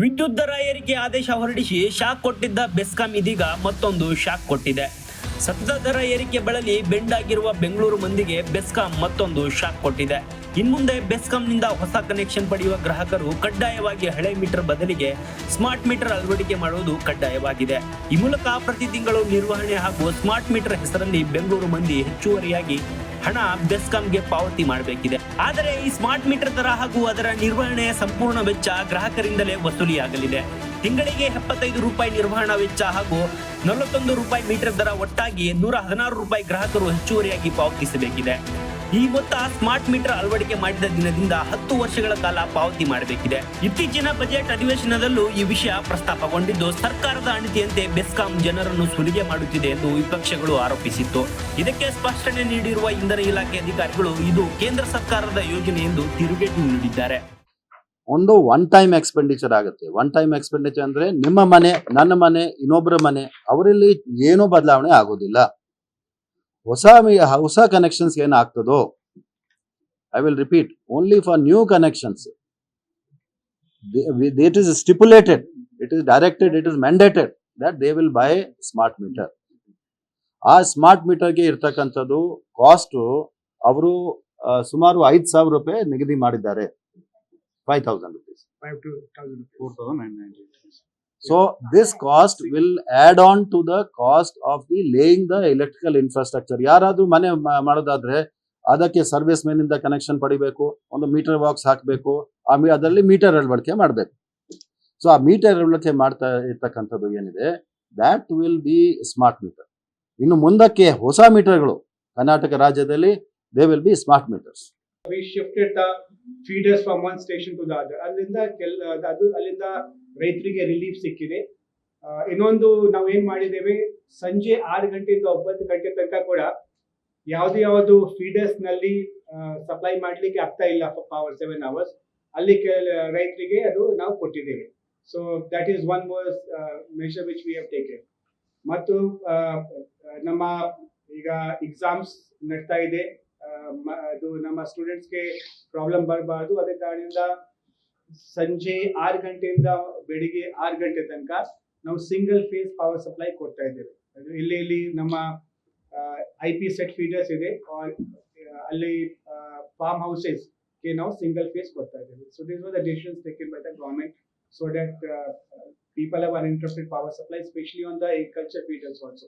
ವಿದ್ಯುತ್ ದರ ಏರಿಕೆ ಆದೇಶ ಹೊರಡಿಸಿ ಶಾಕ್ ಕೊಟ್ಟಿದ್ದ ಬೆಸ್ಕಾಂ ಇದೀಗ ಮತ್ತೊಂದು ಶಾಕ್ ಕೊಟ್ಟಿದೆ. ಸತತ ದರ ಏರಿಕೆ ಬಳಲಿ ಬೆಂಡಾಗಿರುವ ಬೆಂಗಳೂರು ಮಂದಿಗೆ ಬೆಸ್ಕಾಂ ಮತ್ತೊಂದು ಶಾಕ್ ಕೊಟ್ಟಿದೆ. ಇನ್ಮುಂದೆ ಬೆಸ್ಕಾಂನಿಂದ ಹೊಸ ಕನೆಕ್ಷನ್ ಪಡೆಯುವ ಗ್ರಾಹಕರು ಕಡ್ಡಾಯವಾಗಿ ಹಳೆ ಮೀಟರ್ ಬದಲಿಗೆ ಸ್ಮಾರ್ಟ್ ಮೀಟರ್ ಅಳವಡಿಕೆ ಮಾಡುವುದು ಕಡ್ಡಾಯವಾಗಿದೆ. ಈ ಮೂಲಕ ಪ್ರತಿ ತಿಂಗಳು ನಿರ್ವಹಣೆ ಹಾಗೂ ಸ್ಮಾರ್ಟ್ ಮೀಟರ್ ಹೆಸರಲ್ಲಿ ಬೆಂಗಳೂರು ಮಂದಿ ಹೆಚ್ಚುವರಿಯಾಗಿ ಹಣ ಬೆಸ್ಕಾಂಗೆ ಪಾವತಿ ಮಾಡಬೇಕಿದೆ. ಆದರೆ ಈ ಸ್ಮಾರ್ಟ್ ಮೀಟರ್ ದರ ಹಾಗೂ ಅದರ ನಿರ್ವಹಣೆಯ ಸಂಪೂರ್ಣ ವೆಚ್ಚ ಗ್ರಾಹಕರಿಂದಲೇ ವಸೂಲಿಯಾಗಲಿದೆ. ತಿಂಗಳಿಗೆ 75 ರೂಪಾಯಿ ನಿರ್ವಹಣಾ ವೆಚ್ಚ ಹಾಗೂ 41 ರೂಪಾಯಿ ಮೀಟರ್ ದರ ಒಟ್ಟಾಗಿ 116 ರೂಪಾಯಿ ಗ್ರಾಹಕರು ಹೆಚ್ಚುವರಿಯಾಗಿ ಪಾವತಿಸಬೇಕಿದೆ. ಈ ಮೊತ್ತ ಸ್ಮಾರ್ಟ್ ಮೀಟರ್ ಅಳವಡಿಕೆ ಮಾಡಿದ ದಿನದಿಂದ 10 ವರ್ಷಗಳ ಕಾಲ ಪಾವತಿ ಮಾಡಬೇಕಿದೆ. ಇತ್ತೀಚಿನ ಬಜೆಟ್ ಅಧಿವೇಶನದಲ್ಲೂ ಈ ವಿಷಯ ಪ್ರಸ್ತಾಪಗೊಂಡಿದ್ದು, ಸರ್ಕಾರದ ಅಣತಿಯಂತೆ ಬೆಸ್ಕಾಂ ಜನರನ್ನು ಸುಲಿಗೆ ಮಾಡುತ್ತಿದೆ ಎಂದು ವಿಪಕ್ಷಗಳು ಆರೋಪಿಸಿತ್ತು. ಇದಕ್ಕೆ ಸ್ಪಷ್ಟನೆ ನೀಡಿರುವ ಇಂಧನ ಇಲಾಖೆ ಅಧಿಕಾರಿಗಳು ಇದು ಕೇಂದ್ರ ಸರ್ಕಾರದ ಯೋಜನೆ ಎಂದು ತಿರುಗೇಟು ನೀಡಿದ್ದಾರೆ. ಒಂದು ಒನ್ ಟೈಮ್ ಎಕ್ಸ್ಪೆಂಡಿಚರ್ ಆಗುತ್ತೆ. ಒನ್ ಟೈಮ್ ಎಕ್ಸ್ಪೆಂಡಿಚರ್ ಅಂದ್ರೆ ನಿಮ್ಮ ಮನೆ, ನನ್ನ ಮನೆ, ಇನ್ನೊಬ್ಬರ ಮನೆ, ಅವರಲ್ಲಿ ಏನೂ ಬದಲಾವಣೆ ಆಗೋದಿಲ್ಲ. ಹೊಸ ಕನೆಕ್ಷನ್ಸ್ ಏನಾಗ್ತದೋ, I will repeat, only for new connections it is stipulated, it is directed, it is mandated that they will buy smart meter. ಆ ಸ್ಮಾರ್ಟ್ ಮೀಟರ್ಗೆ ಇರ್ತಕ್ಕಂಥದ್ದು ಕಾಸ್ಟ್ ಅವರು ಸುಮಾರು 5,000 ರೂಪಾಯಿ ನಿಗದಿ ಮಾಡಿದ್ದಾರೆ. 5,000 rupees. 4,990. So this cost will add on to the cost of the laying the electrical infrastructure. ಯಾರಾದ್ರೂ ಮನೆ ಮಾಡೋದಾದ್ರೆ ಅದಕ್ಕೆ ಸರ್ವಿಸ್ ಮೇನ್ ಇಂದ ಕನೆಕ್ಷನ್ ಪಡಿಬೇಕು, ಒಂದು ಮೀಟರ್ ಬಾಕ್ಸ್ ಹಾಕಬೇಕು, ಅದರಲ್ಲಿ ಮೀಟರ್ ಅಳವಡಿಕೆ ಮಾಡಬೇಕು. ಸೊ ಆ ಮೀಟರ್ ಅಳವಡಿಕೆ ಮಾಡ್ತಾ ಇರ್ತಕ್ಕಂಥದ್ದು ಏನಿದೆ, that will be smart meter. ಇನ್ನು ಮುಂದಕ್ಕೆ ಹೊಸ ಮೀಟರ್ಗಳು ಕರ್ನಾಟಕ ರಾಜ್ಯದಲ್ಲಿ they will be smart meters. We shifted the feeders from one station to the other. ಅಲ್ಲಿಂದ ರೈತರಿಗೆ ರಿಲೀಫ್ ಸಿಕ್ಕಿದೆ. ಇನ್ನೊಂದು ನಾವು ಏನ್ ಮಾಡಿದ್ದೇವೆ, ಸಂಜೆ 6 ಗಂಟೆಯಿಂದ 9 ಗಂಟೆ ತನಕ ಕೂಡ ಯಾವ್ದು ಫೀಡರ್ಸ್ ನಲ್ಲಿ ಸಪ್ಲೈ ಮಾಡ್ಲಿಕ್ಕೆ ಆಗ್ತಾ ಇಲ್ಲ ಪವರ್ 7 hours, ಅಲ್ಲಿ ರೈತರಿಗೆ ಅದು ನಾವು ಕೊಟ್ಟಿದ್ದೇವೆ. So that is one more measure which we have taken. ಮತ್ತು ನಮ್ಮ ಈಗ ಎಕ್ಸಾಮ್ಸ್ ನಡ್ತಾ ಇದೆ, ಅದು ನಮ್ಮ ಸ್ಟೂಡೆಂಟ್ಸ್ಗೆ ಪ್ರಾಬ್ಲಮ್ ಬರಬಾರ್ದು. ಅದೇ ಕಾರಣದಿಂದ ಸಂಜೆ 6 ಗಂಟೆಯಿಂದ ಬೆಳಿಗ್ಗೆ 6 ಗಂಟೆ ತನಕ ನಾವು ಸಿಂಗಲ್ ಫೇಸ್ ಪವರ್ ಸಪ್ಲೈ ಕೊಡ್ತಾ ಇದ್ದೇವೆ. ಇಲ್ಲಿ ನಮ್ಮ IP ಸೆಟ್ ಫೀಡರ್ಸ್ ಇದೆ, ಅಲ್ಲಿ ಫಾರ್ಮ್ ಹೌಸಸ್ ಗೆ ನಾವು ಸಿಂಗಲ್ ಫೇಸ್ ಕೊಡ್ತಾ ಇದ್ದೇವೆ. So this was the decisions taken by the government so that people have uninterrupted power supply, especially on the agriculture feeders also.